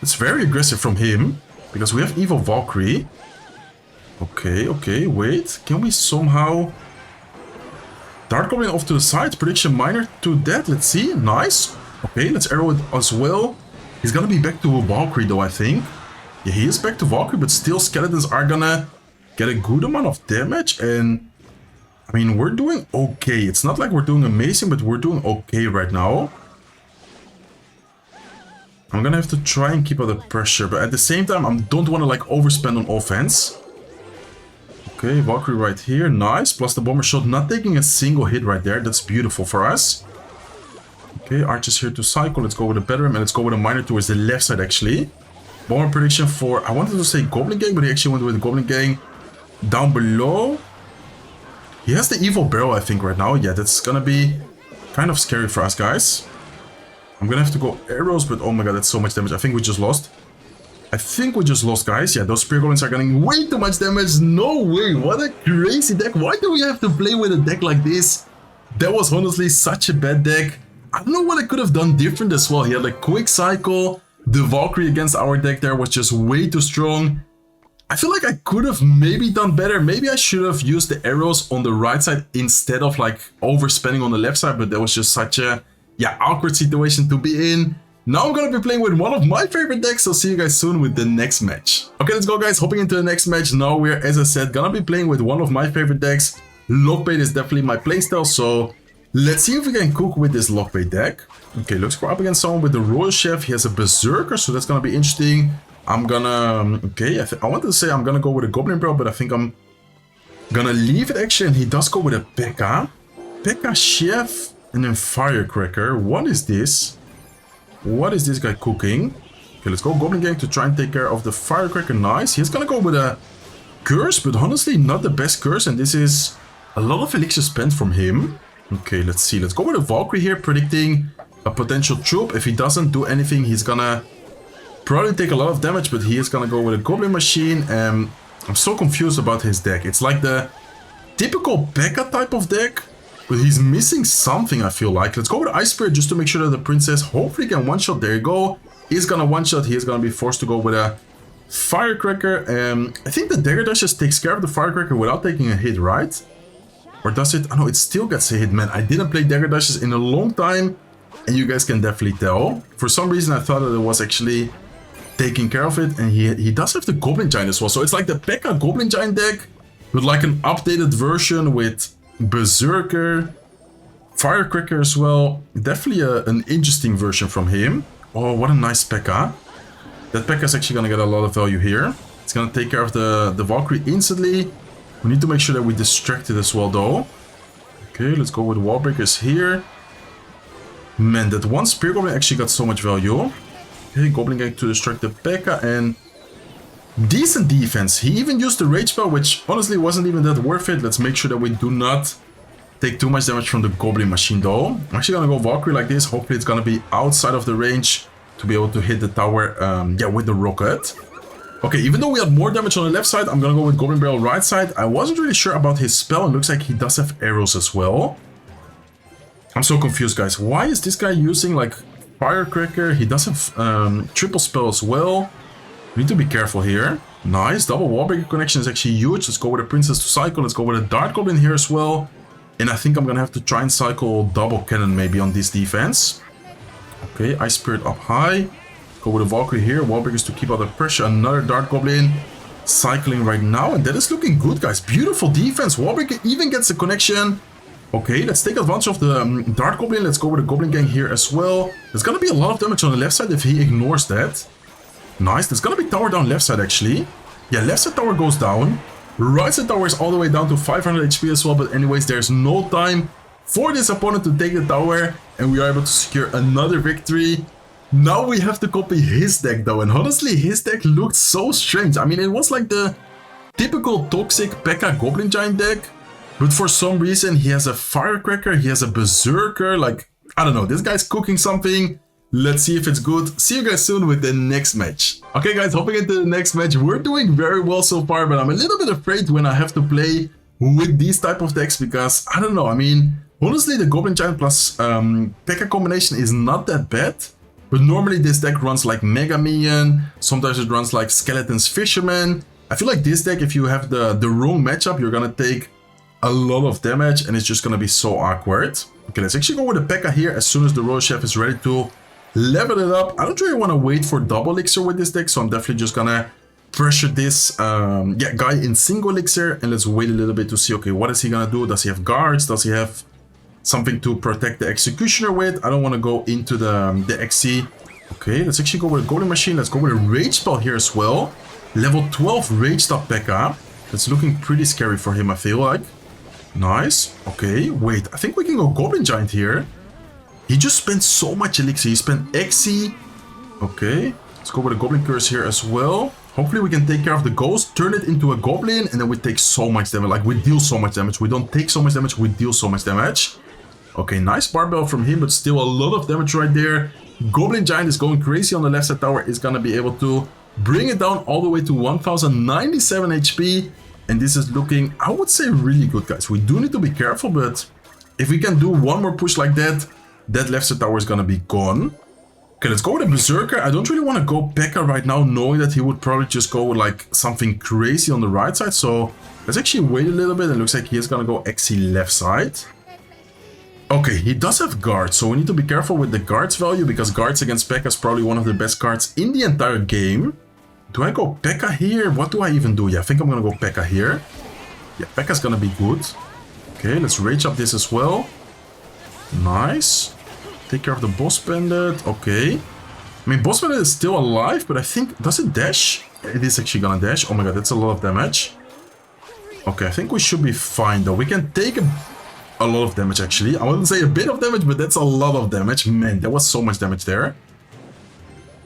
It's very aggressive from him. Because we have Evil Valkyrie. Okay, wait. Can we somehow... Dart Goblin off to the side. Prediction Miner to that. Let's see. Nice. Okay, let's arrow it as well. He's gonna be back to Valkyrie though, I think. Yeah, he is back to Valkyrie, but still skeletons are gonna get a good amount of damage. And I mean, we're doing okay. It's not like we're doing amazing, but we're doing okay right now. I'm gonna have to try and keep out the pressure, but at the same time, I don't want to like overspend on offense. Okay, Valkyrie right here, nice. Plus the bomber shot, not taking a single hit right there. That's beautiful for us. Okay, archers here to cycle. Let's go with a Veteran, and let's go with a miner towards the left side actually. Bomber prediction for, I wanted to say Goblin Gang, but he actually went with the Goblin Gang. Down below, he has the evil barrel, I think, right now. Yeah, that's gonna be kind of scary for us, guys. I'm gonna have to go arrows, but oh my god, that's so much damage. I think we just lost. Guys. Yeah, those spear goblins are getting way too much damage. No way. What a crazy deck. Why do we have to play with a deck like this? That was honestly such a bad deck. I don't know what I could have done different as well. He had a quick cycle. The Valkyrie against our deck there was just way too strong. I feel like I could have maybe done better. Maybe I should have used the arrows on the right side instead of like overspending on the left side. But that was just such a awkward situation to be in. Now I'm gonna be playing with one of my favorite decks, so see you guys soon with the next match. Okay, let's go guys, hopping into the next match. Now we're, as I said, gonna be playing with one of my favorite decks. Lockbait is definitely my playstyle, so let's see if we can cook with this Lockbait deck. Okay, let's go up against someone with the Royal Chef. He has a Berserker, so that's gonna be interesting. I'm gonna... Okay, I wanted to say I'm gonna go with a Goblin Barrel, but I think I'm gonna leave it actually, and he does go with a P.E.K.K.A. P.E.K.K.A, Chef, and then Firecracker. What is this? What is this guy cooking? Okay, let's go Goblin Gang to try and take care of the Firecracker. Nice. He's gonna go with a Curse, but honestly not the best Curse. And this is a lot of elixir spent from him. Okay, let's see. Let's go with a Valkyrie here, predicting a potential troop. If he doesn't do anything, he's gonna probably take a lot of damage, but he is gonna go with a Goblin Machine. I'm so confused about his deck. It's like the typical P.E.K.K.A type of deck, but he's missing something, I feel like. Let's go with Ice Spirit just to make sure that the princess hopefully can one-shot. There you go. He's gonna one-shot. He is gonna be forced to go with a Firecracker. I think the Dagger Dash just takes care of the Firecracker without taking a hit, right? Or does it? Oh no, it still gets a hit, man. I didn't play Dagger Dashes in a long time, and you guys can definitely tell. For some reason, I thought that it was actually taking care of it, and he does have the Goblin Giant as well. So it's like the P.E.K.K.A Goblin Giant deck with like an updated version with Berserker, Firecracker as well. Definitely an interesting version from him. Oh, what a nice P.E.K.K.A. That P.E.K.K.A is actually gonna get a lot of value here. It's gonna take care of the Valkyrie instantly. We need to make sure that we distract it as well though. Okay, let's go with wall breakers here. Man, that one Spear Goblin actually got so much value. Okay, Goblin Gang to distract the P.E.K.K.A and decent defense. He even used the Rage Spell, which honestly wasn't even that worth it. Let's make sure that we do not take too much damage from the Goblin Machine though. I'm actually gonna go Valkyrie like this. Hopefully it's gonna be outside of the range to be able to hit the tower with the rocket. Okay, even though we had more damage on the left side, I'm gonna go with Goblin Barrel right side. I wasn't really sure about his spell. It looks like he does have arrows as well. I'm so confused, guys. Why is this guy using like Firecracker? He does have triple spell as well. We need to be careful here. Nice, double wallbreaker connection is actually huge. Let's go with a Princess to cycle. Let's go with a Dart Goblin here as well. And I think I'm gonna have to try and cycle double cannon maybe on this defense. Okay, Ice Spirit up high. Go with a Valkyrie here. Wallbreakers to keep out the pressure. Another Dart Goblin cycling right now. And that is looking good, guys. Beautiful defense. Wallbreaker even gets the connection. Okay, let's take advantage of the Dart Goblin. Let's go with a Goblin Gang here as well. There's gonna be a lot of damage on the left side if he ignores that. Nice. There's gonna be tower down left side actually. Yeah, left side tower goes down. Right side tower is all the way down to 500 HP as well. But anyways, there's no time for this opponent to take the tower. And we are able to secure another victory. Now we have to copy his deck though. And honestly, his deck looked so strange. I mean, it was like the typical toxic P.E.K.K.A Goblin Giant deck. But for some reason, he has a Firecracker, he has a Berserker. Like, I don't know, this guy's cooking something. Let's see if it's good. See you guys soon with the next match. Okay guys, hopping into the next match. We're doing very well so far, but I'm a little bit afraid when I have to play with these type of decks because, I don't know, I mean, honestly, the Goblin Giant plus P.E.K.K.A combination is not that bad. But normally this deck runs like Mega Minion, sometimes it runs like Skeletons Fisherman. I feel like this deck, if you have the wrong matchup, you're gonna take a lot of damage and it's just gonna be so awkward. Okay, let's actually go with the P.E.K.K.A here as soon as the Royal Chef is ready to level it up. I don't really want to wait for double elixir with this deck, so I'm definitely just gonna pressure this guy in single elixir and let's wait a little bit to see, okay, what is he gonna do? Does he have guards? Does he have something to protect the Executioner with? I don't want to go into the XC. Okay, let's actually go with a Golden Machine. Let's go with a Rage spell here as well. Level 12 Rage up P.E.K.K.A. That's looking pretty scary for him, I feel like. Nice. Okay, wait, I think we can go Goblin Giant here. He just spent so much elixir. He spent XC. Okay, let's go with a Goblin Curse here as well. Hopefully we can take care of the ghost, turn it into a Goblin, and then we take so much damage. Like, we deal so much damage. We don't take so much damage, we deal so much damage. Okay, nice barbell from him, but still a lot of damage right there. Goblin Giant is going crazy on the left side tower. Is gonna be able to bring it down all the way to 1097 HP. And this is looking, I would say, really good, guys. We do need to be careful, but if we can do one more push like that, that left side tower is gonna be gone. Okay, let's go with a Berserker. I don't really want to go P.E.K.K.A right now, knowing that he would probably just go with like something crazy on the right side. So let's actually wait a little bit. It looks like he's gonna go XC left side. Okay, he does have guards, so we need to be careful with the guards value because guards against P.E.K.K.A is probably one of the best cards in the entire game. Do I go P.E.K.K.A here? What do I even do? Yeah, I think I'm gonna go P.E.K.K.A here. Yeah, P.E.K.K.A is gonna be good. Okay, let's rage up this as well. Nice. Take care of the Boss Bandit. Okay. I mean, Boss Bandit is still alive, but I think... Does it dash? It is actually gonna dash. Oh my god, that's a lot of damage. Okay, I think we should be fine though. We can take a lot of damage actually. I wouldn't say a bit of damage, but that's a lot of damage. Man, there was so much damage there.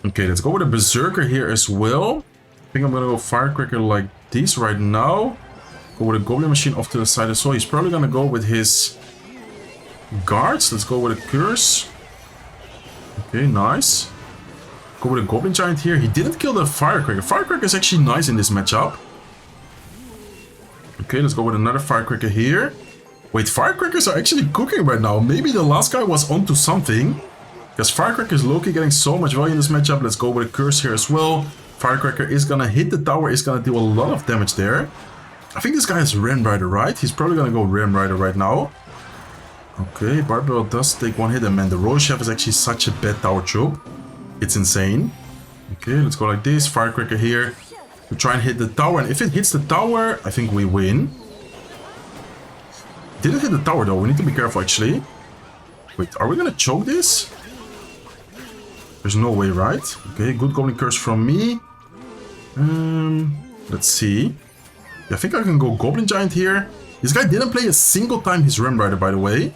Okay, let's go with a Berserker here as well. I think I'm gonna go Firecracker like this right now. Go with a Goblin Machine off to the side as well. He's probably gonna go with his guards. Let's go with a Curse. Okay, nice. Go with a Goblin Giant here. He didn't kill the Firecracker. Firecracker is actually nice in this matchup. Okay, let's go with another Firecracker here. Wait, Firecrackers are actually cooking right now. Maybe the last guy was onto something. Because Firecracker is low-key getting so much value in this matchup. Let's go with a Curse here as well. Firecracker is gonna hit the tower, is gonna deal a lot of damage there. I think this guy is Ram Rider, right? He's probably gonna go Ram Rider right now. Okay, Barbell does take one hit, and man, the Royal Chef is actually such a bad tower troop. It's insane. Okay, let's go like this. Firecracker here to try and hit the tower, and if it hits the tower, I think we win. Didn't hit the tower though, we need to be careful actually. Wait, are we gonna choke this? There's no way, right? Okay, good Goblin Curse from me. Let's see. Yeah, I think I can go Goblin Giant here. This guy didn't play a single time his Ram Rider, by the way.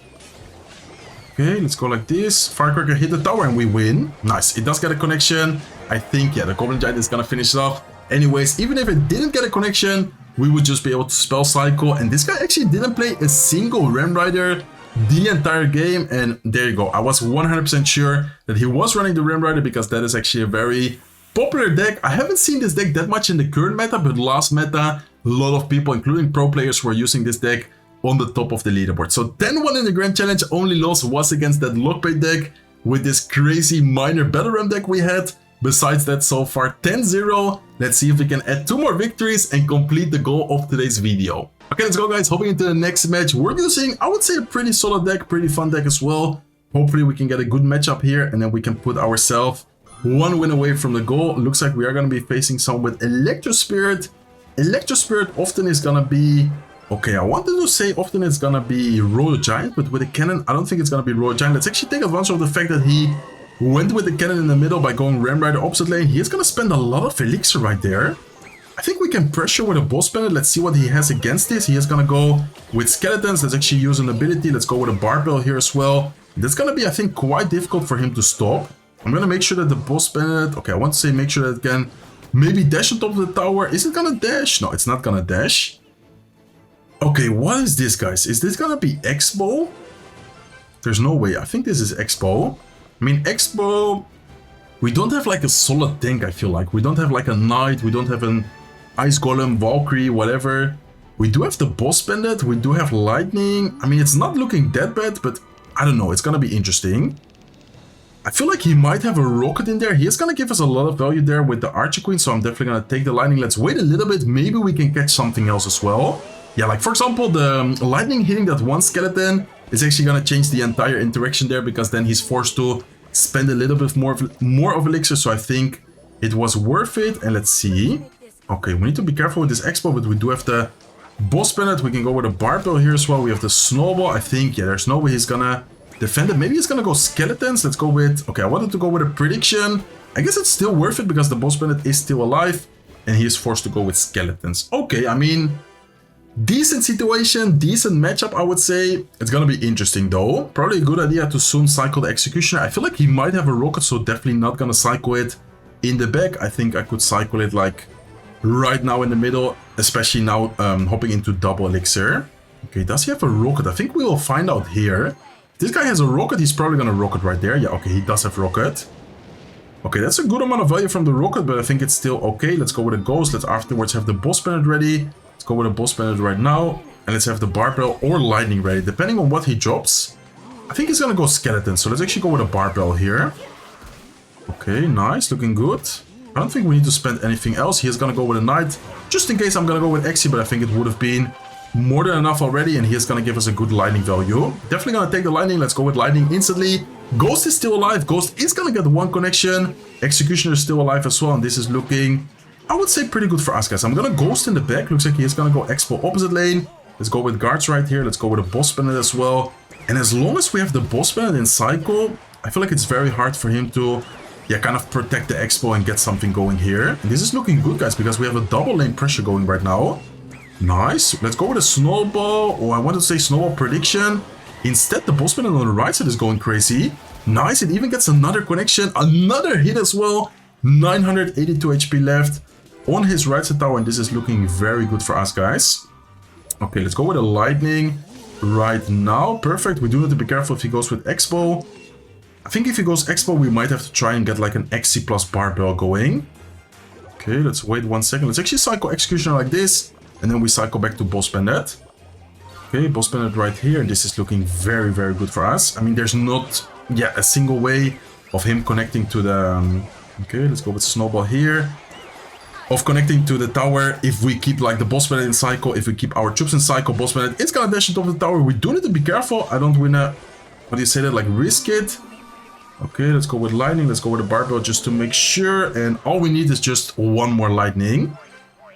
Okay, let's go like this. Firecracker hit the tower and we win. Nice, it does get a connection. I think, yeah, the Goblin Giant is gonna finish it off. Anyways, even if it didn't get a connection, we would just be able to spell cycle. And this guy actually didn't play a single Ram Rider the entire game. And there you go. I was 100% sure that he was running the Ram Rider because that is actually a very popular deck. I haven't seen this deck that much in the current meta, but last meta, a lot of people, including pro players, were using this deck on the top of the leaderboard. So 10-1 in the Grand Challenge. Only loss was against that Lockbait deck with this crazy minor Battle Ram deck we had. Besides that, so far 10-0. Let's see if we can add 2 more victories and complete the goal of today's video. Okay, let's go guys. Hopping into the next match. We're using, I would say, a pretty solid deck, pretty fun deck as well. Hopefully we can get a good matchup here and then we can put ourselves 1 win away from the goal. Looks like we are going to be facing someone with Electro Spirit. Electro Spirit often is going to be... Okay, I wanted to say often it's going to be Royal Giant, but with a cannon, I don't think it's going to be Royal Giant. Let's actually take advantage of the fact that he went with the cannon in the middle by going Ram Rider opposite lane. He is going to spend a lot of elixir right there. I think we can pressure with a boss bandit. Let's see what he has against this. He is going to go with skeletons. Let's actually use an ability. Let's go with a barbell here as well. That's going to be, I think, quite difficult for him to stop. I'm going to make sure that the boss bandit... Okay, I want to say make sure that it can maybe dash on top of the tower. Is it going to dash? No, it's not going to dash. Okay, what is this, guys? Is this going to be Expo? There's no way. I think this is Expo. I mean, Expo... We don't have like a solid tank, I feel like. We don't have like a Knight. We don't have an Ice Golem, Valkyrie, whatever. We do have the boss bandit. We do have Lightning. I mean, it's not looking that bad, but I don't know. It's going to be interesting. I feel like he might have a rocket in there. He is going to give us a lot of value there with the Archer Queen, so I'm definitely going to take the Lightning. Let's wait a little bit. Maybe we can catch something else as well. Yeah, like for example, the Lightning hitting that one skeleton is actually going to change the entire interaction there, because then he's forced to spend a little bit more of elixir, so I think it was worth it. And let's see. Okay, we need to be careful with this Expo, but we do have the boss bandit. We can go with a barbell here as well. We have the snowball. I think, yeah, there's no way he's going to defend it. Maybe he's gonna go skeletons. Let's go with... Okay, I wanted to go with a prediction. I guess it's still worth it because the boss bandit is still alive and he is forced to go with skeletons. Okay, I mean, decent situation, decent matchup, I would say. It's gonna be interesting though. Probably a good idea to soon cycle the Executioner. I feel like he might have a rocket, so definitely not gonna cycle it in the back. I think I could cycle it like right now in the middle, especially now hopping into double elixir. Okay, does he have a rocket? I think we will find out here. This guy has a rocket, he's probably gonna rocket right there. Yeah, okay, he does have rocket. Okay, that's a good amount of value from the rocket, but I think it's still okay. Let's go with a ghost. Let's afterwards have the boss bandit ready. Let's go with a boss bandit right now. And let's have the barbell or lightning ready, depending on what he drops. I think he's gonna go skeleton, so let's actually go with a barbell here. Okay, nice, looking good. I don't think we need to spend anything else. He is gonna go with a knight, just in case I'm gonna go with Exi, but I think it would have been more than enough already, and he is gonna give us a good lightning value. Definitely gonna take the lightning. Let's go with lightning instantly. Ghost is still alive. Ghost is gonna get one connection. Executioner is still alive as well, and this is looking, I would say, pretty good for us, guys. I'm gonna ghost in the back. Looks like he is gonna go Expo opposite lane. Let's go with guards right here. Let's go with a boss bandit as well. And as long as we have the boss bandit in cycle, I feel like it's very hard for him to, yeah, kind of protect the Expo and get something going here. And this is looking good, guys, because we have a double lane pressure going right now. Nice. Let's go with a snowball. Oh, I wanted to say snowball prediction. Instead, the boss bandit on the right side is going crazy. Nice. It even gets another connection. Another hit as well. 982 HP left on his right side tower. And this is looking very good for us, guys. Okay, let's go with a lightning right now. Perfect. We do need to be careful if he goes with Expo. I think if he goes Expo, we might have to try and get like an Exi plus barbell going. Okay, let's wait 1 second. Let's actually cycle Executioner like this. And then we cycle back to boss bandit. Okay, boss bandit right here. This is looking very, very good for us. I mean, there's not, yeah, a single way of him connecting to the... okay, let's go with snowball here. Of connecting to the tower if we keep like the boss bandit in cycle. If we keep our troops in cycle, boss bandit is gonna dash on top of the tower. We do need to be careful. I don't wanna, what do you say that, like risk it. Okay, let's go with lightning. Let's go with a barbell just to make sure. And all we need is just one more lightning.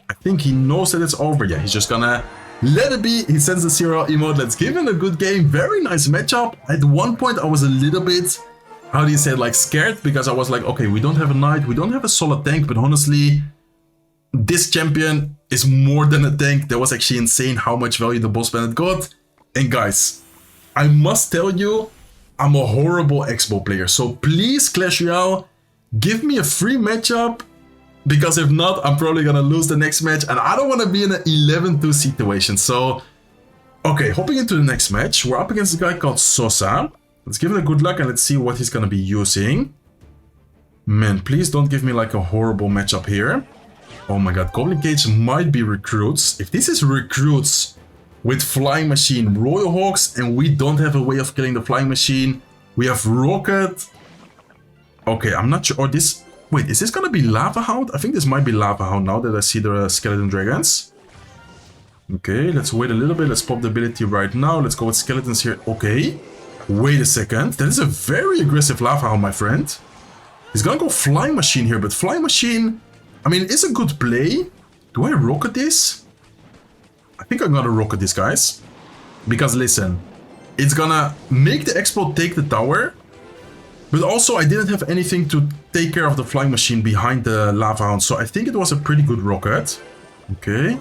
I think he knows that it's over. Yeah, he's just gonna let it be. He sends the serial emote. Let's give him a good game. Very nice matchup. At one point, I was a little bit, how do you say, like scared, because I was like, okay, we don't have a knight, we don't have a solid tank, but honestly, this champion is more than a tank. That was actually insane how much value the boss bandit got. And guys, I must tell you, I'm a horrible Expo player. So please, Clash Royale, give me a free matchup. Because if not, I'm probably gonna lose the next match. And I don't want to be in an 11-2 situation. So, okay, hopping into the next match. We're up against a guy called Sosa. Let's give it a good luck and let's see what he's gonna be using. Man, please don't give me like a horrible matchup here. Oh my god, Goblin Cage might be recruits. If this is recruits with Flying Machine, Royal Hawks, and we don't have a way of killing the Flying Machine, we have Rocket. Okay, I'm not sure. Or this... Wait, is this gonna be Lava Hound? I think this might be Lava Hound now that I see the skeleton dragons. Okay, let's wait a little bit. Let's pop the ability right now. Let's go with skeletons here. Okay. Wait a second. That is a very aggressive Lava Hound, my friend. He's gonna go Flying Machine here, but Flying Machine, I mean, it's a good play. Do I rocket this? I think I'm gonna rocket this, guys. Because listen, it's gonna make the Explode take the tower. But also, I didn't have anything to take care of the Flying Machine behind the Lava Hound. So I think it was a pretty good rocket. Okay.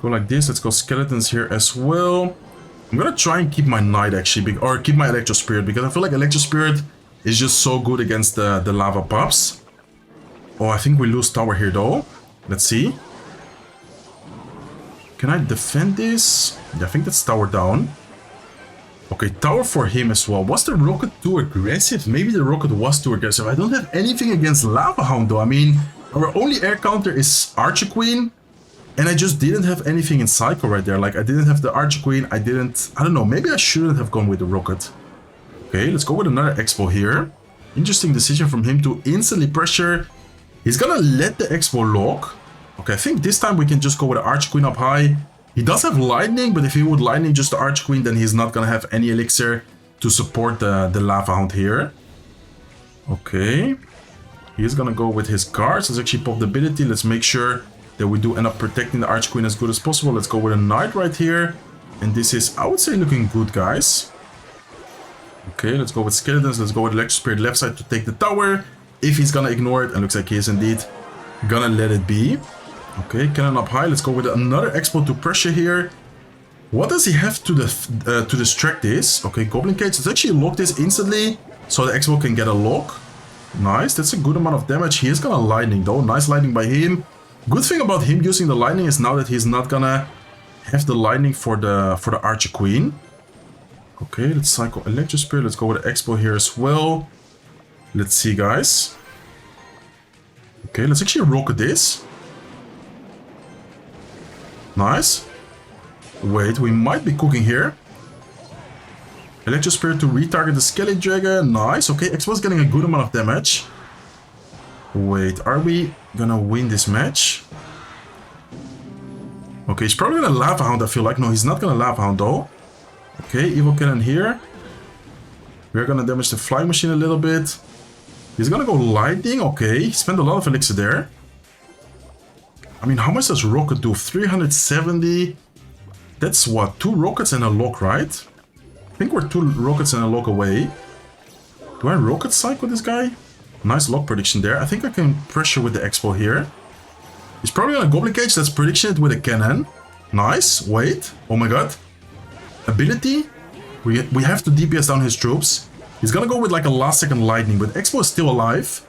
Go like this. Let's go skeletons here as well. I'm gonna try and keep my Knight actually, or keep my Electro Spirit, because I feel like Electro Spirit is just so good against the Lava Pups. Oh, I think we lose tower here though. Let's see. Can I defend this? Yeah, I think that's tower down. Okay, tower for him as well. Was the rocket too aggressive? Maybe the rocket was too aggressive. I don't have anything against Lava Hound though. I mean, our only air counter is Archer Queen. And I just didn't have anything in Psycho right there. Like, I didn't have the Archer Queen. I don't know. Maybe I shouldn't have gone with the rocket. Okay, let's go with another Expo here. Interesting decision from him to instantly pressure. He's gonna let the Expo lock. Okay, I think this time we can just go with the Archer Queen up high. He does have Lightning, but if he would Lightning just the Archer Queen, then he's not gonna have any Elixir to support the Lava Hound here. Okay. He's gonna go with his cards. Let's actually pop the ability. Let's make sure that we do end up protecting the Archer Queen as good as possible. Let's go with a Knight right here. And this is, I would say, looking good, guys. Okay, let's go with Skeletons. Let's go with Electro Spirit left side to take the tower. If he's gonna ignore it, and looks like he is indeed gonna let it be. Okay, cannon up high. Let's go with another Expo to pressure here. What does he have to distract this? Okay, Goblin Cage. Let's actually lock this instantly so the Expo can get a lock. Nice, that's a good amount of damage. He is gonna Lightning though. Nice Lightning by him. Good thing about him using the Lightning is now that he's not gonna have the Lightning for the Archer Queen. Okay, let's cycle Electro Spirit. Let's go with the Expo here as well. Let's see, guys. Okay, let's actually rocket this. Nice. Wait, we might be cooking here. Electro Spirit to retarget the Skeleton Dragon. Nice. Okay, Expo's getting a good amount of damage. Wait, are we gonna win this match? Okay, he's probably gonna Lava Hound, I feel like. No, he's not gonna Lava Hound though. Okay, Evil Cannon here. We're gonna damage the Flying Machine a little bit. He's gonna go Lightning. Okay, he spent a lot of Elixir there. I mean, how much does Rocket do? 370. That's what? 2 rockets and a lock, right? I think we're 2 rockets and a lock away. Do I Rocket Psycho this guy? Nice lock prediction there. I think I can pressure with the Expo here. He's probably gonna Goblin Cage. Let's prediction it with a cannon. Nice. Wait. Oh my god. Ability. We have to DPS down his troops. He's gonna go with like a last second Lightning, but Expo is still alive.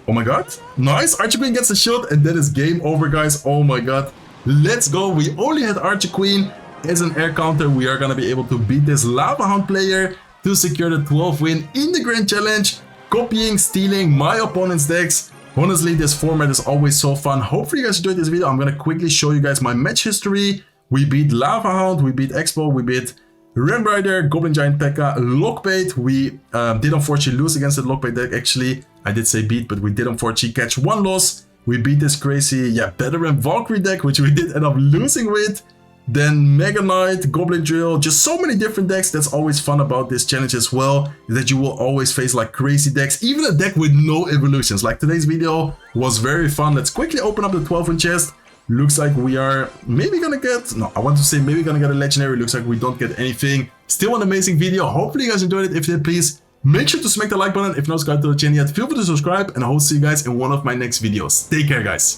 Oh my god. Nice. Archer Queen gets a shot and that is game over, guys. Oh my god. Let's go. We only had Archer Queen as an air counter. We are gonna be able to beat this Lava Hound player to secure the 12th win in the Grand Challenge. Copying, stealing my opponent's decks. Honestly, this format is always so fun. Hopefully you guys enjoyed this video. I'm gonna quickly show you guys my match history. We beat Lava Hound, we beat Expo, we beat Ram Rider, Goblin Giant P.E.K.K.A, Lockbait. We did unfortunately lose against the Lockbait deck. Actually, I did say beat, but we did unfortunately catch 1 loss. We beat this crazy, Veteran Valkyrie deck, which we did end up losing with. Then Mega Knight, Goblin Drill, just so many different decks. That's always fun about this challenge as well, is that you will always face like crazy decks, even a deck with no evolutions. Like today's video was very fun. Let's quickly open up the 12-win chest. Looks like we are maybe gonna get, no, I want to say maybe gonna get a legendary. Looks like we don't get anything. Still an amazing video. Hopefully you guys enjoyed it. If you did, please make sure to smack the like button. If not subscribed to the channel yet, feel free to subscribe, and I hope to see you guys in one of my next videos. Take care, guys.